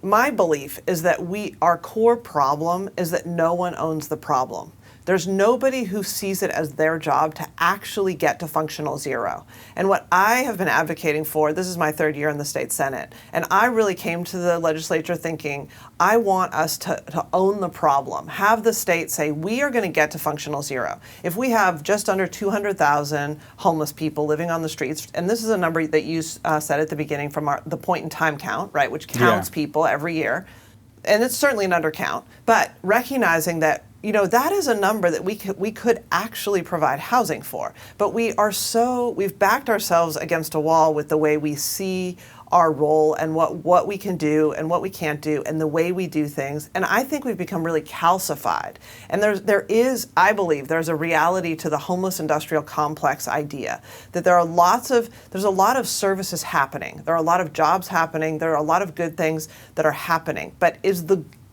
my belief is that our core problem is that no one owns the problem. There's nobody who sees it as their job to actually get to functional zero. And what I have been advocating for, this is my third year in the state Senate, and I really came to the legislature thinking, I want us to own the problem. Have the state say, we are going to get to functional zero. If we have just under 200,000 homeless people living on the streets, and this is a number that you said at the beginning from the point in time count, right, which counts people every year, and it's certainly an undercount, but recognizing that that is a number that we could actually provide housing for. But we've backed ourselves against a wall with the way we see our role and what we can do and what we can't do and the way we do things. And I think we've become really calcified. And I believe there's a reality to the homeless industrial complex idea that there's a lot of services happening. There are a lot of jobs happening. There are a lot of good things that are happening. But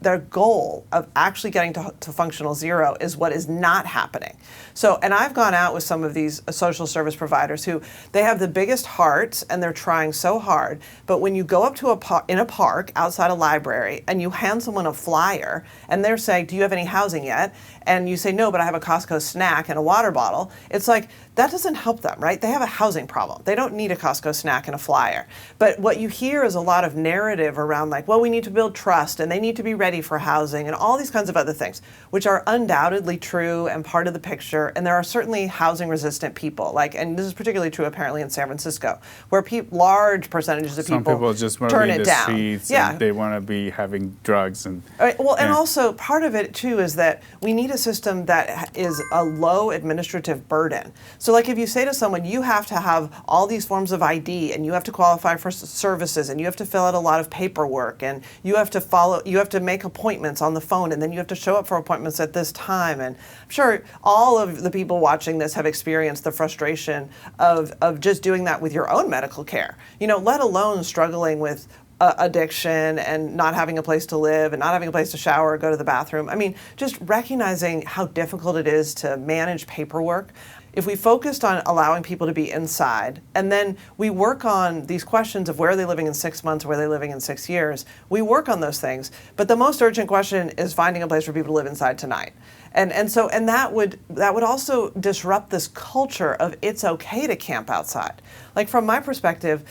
their goal of actually getting to functional zero is what is not happening. So, and I've gone out with some of these social service providers who they have the biggest hearts and they're trying so hard, but when you go up to in a park outside a library and you hand someone a flyer and they're saying, do you have any housing yet? And you say, no, but I have a Costco snack and a water bottle. It's like, that doesn't help them, right? They have a housing problem. They don't need a Costco snack and a flyer. But what you hear is a lot of narrative around like, well, we need to build trust and they need to be ready for housing and all these kinds of other things, which are undoubtedly true and part of the picture. And there are certainly housing resistant people, and this is particularly true apparently in San Francisco, where large percentages of people just want to be in the streets and they want to be having drugs. And also part of it too is that we need a system that is a low administrative burden. So like if you say to someone, you have to have all these forms of ID and you have to qualify for services and you have to fill out a lot of paperwork and you have to make appointments on the phone and then you have to show up for appointments at this time. And I'm sure all of the people watching this have experienced the frustration of just doing that with your own medical care, let alone struggling with addiction and not having a place to live and not having a place to shower or go to the bathroom. I mean, just recognizing how difficult it is to manage paperwork. If we focused on allowing people to be inside, and then we work on these questions of where are they living in 6 months, where are they living in 6 years, we work on those things. But the most urgent question is finding a place for people to live inside tonight. And that would also disrupt this culture of it's okay to camp outside. Like from my perspective,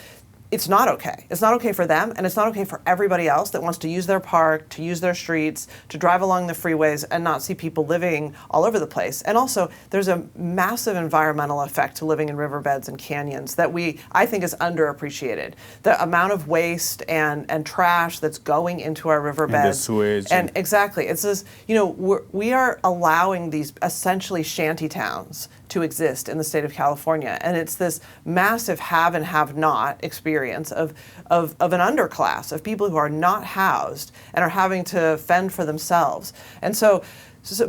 it's not okay. It's not okay for them, and it's not okay for everybody else that wants to use their park, to use their streets, to drive along the freeways and not see people living all over the place. And also, there's a massive environmental effect to living in riverbeds and canyons that I think is underappreciated. The amount of waste and trash that's going into our riverbeds. And the sewage. And exactly. It's this, we are allowing these essentially shanty towns to exist in the state of California. And it's this massive have and have not experience of an underclass, of people who are not housed and are having to fend for themselves. And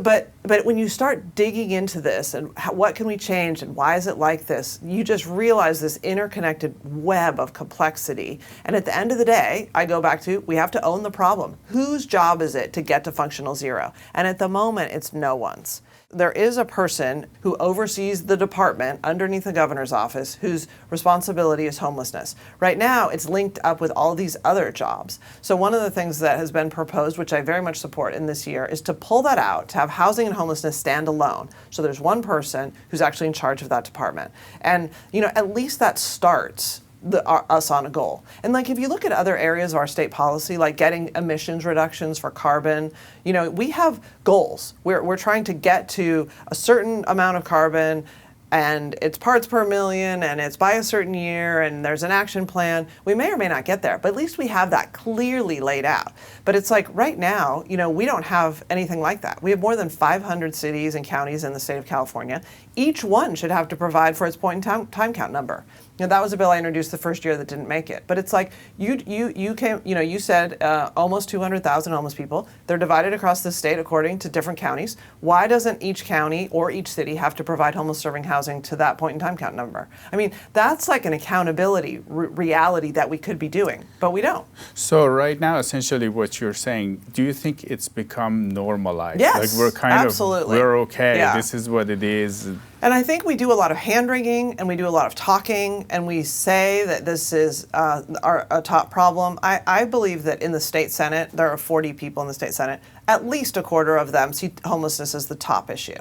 but when you start digging into this and what can we change and why is it like this, you just realize this interconnected web of complexity. And at the end of the day, I go back to, we have to own the problem. Whose job is it to get to functional zero? And at the moment, it's no one's. There is a person who oversees the department underneath the governor's office whose responsibility is homelessness. Right now, it's linked up with all these other jobs. So one of the things that has been proposed, which I very much support in this year, is to pull that out, to have housing and homelessness stand alone. So there's one person who's actually in charge of that department. And, at least that starts us on a goal. And if you look at other areas of our state policy, like getting emissions reductions for carbon, we have goals. We're trying to get to a certain amount of carbon and it's parts per million and it's by a certain year and there's an action plan. We may or may not get there, but at least we have that clearly laid out. But it's like right now, we don't have anything like that. We have more than 500 cities and counties in the state of California. Each one should have to provide for its point in time count number. That was a bill I introduced the first year that didn't make it. But it's like you said almost 200,000 homeless people. They're divided across the state according to different counties. Why doesn't each county or each city have to provide homeless serving housing to that point in time count number? I mean, that's like an accountability reality that we could be doing, but we don't. So right now, essentially what you're saying, do you think it's become normalized? Yes, we're kind absolutely. We're okay. Yeah. This is what it is. And I think we do a lot of hand-wringing and we do a lot of talking and we say that this is a top problem. I believe that in the state Senate, there are 40 people in the state Senate, at least a quarter of them see homelessness as the top issue.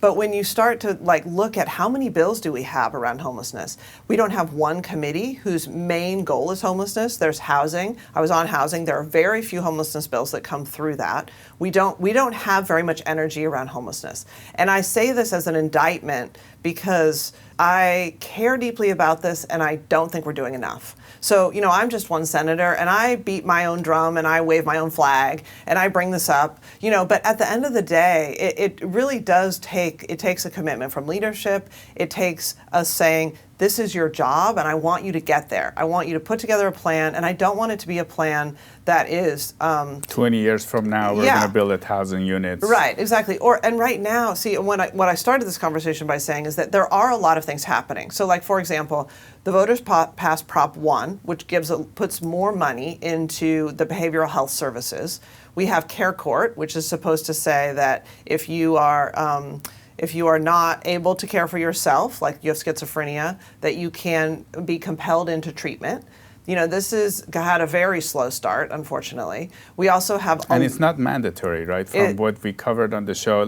But when you start to look at how many bills do we have around homelessness, we don't have one committee whose main goal is homelessness. There's housing. I was on housing. There are very few homelessness bills that come through that. We don't have very much energy around homelessness. And I say this as an indictment because I care deeply about this and I don't think we're doing enough. So, I'm just one senator and I beat my own drum and I wave my own flag and I bring this up, but at the end of the day, it really takes a commitment from leadership. It takes us saying, this is your job and I want you to get there. I want you to put together a plan, and I don't want it to be a plan that is 20 years from now we're going to build 1,000 units. Right, exactly. And right now, see, what I started this conversation by saying is that there are a lot of things happening. So for example, the voters passed Prop 1, which puts more money into the behavioral health services. We have Care Court, which is supposed to say that if you are not able to care for yourself, like you have schizophrenia, that you can be compelled into treatment. This has had a very slow start, unfortunately. We also have... And it's not mandatory, right? From what we covered on the show,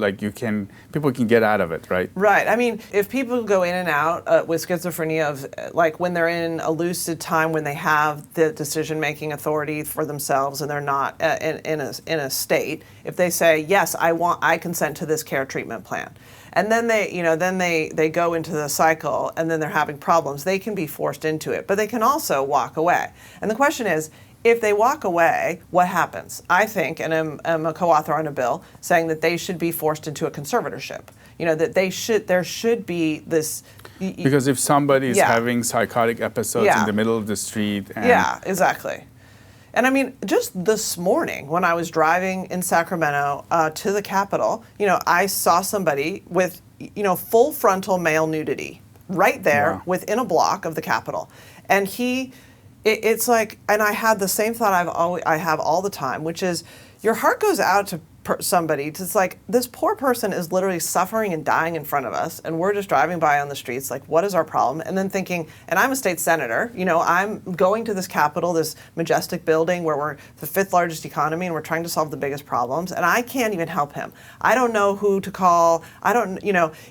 people can get out of it, right? Right. I mean, if people go in and out with schizophrenia, when they're in a lucid time, when they have the decision-making authority for themselves and they're not in a state, if they say, yes, I consent to this care treatment plan, and then they go into the cycle and then they're having problems, they can be forced into it, but they can also walk away. And the question is, if they walk away, what happens? I think, and I'm a co-author on a bill saying that they should be forced into a conservatorship. That there should be this. Because if somebody is having psychotic episodes in the middle of the street. Yeah, exactly. And I mean, just this morning when I was driving in Sacramento to the Capitol, I saw somebody with, full frontal male nudity right there within a block of the Capitol. And it's like, and I had the same thought I have all the time, which is your heart goes out to somebody. It's like, this poor person is literally suffering and dying in front of us, and we're just driving by on the streets, what is our problem? And then thinking, and I'm a state senator, I'm going to this Capitol, this majestic building where we're the 5th largest economy and we're trying to solve the biggest problems, and I can't even help him. I don't know who to call. I don't,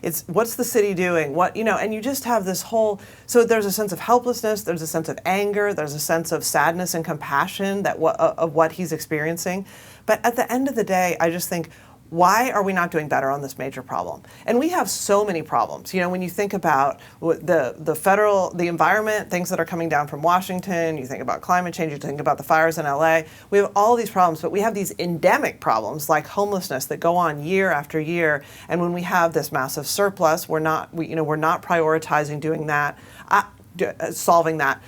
it's what's the city doing? And you just have this whole, so there's a sense of helplessness, there's a sense of anger, there's a sense of sadness and compassion of what he's experiencing. But at the end of the day, I just think, why are we not doing better on this major problem? And we have so many problems. When you think about the environment, things that are coming down from Washington, you think about climate change, you think about the fires in LA, we have all these problems, but we have these endemic problems like homelessness that go on year after year. And when we have this massive surplus, we're not prioritizing doing that. Solving that.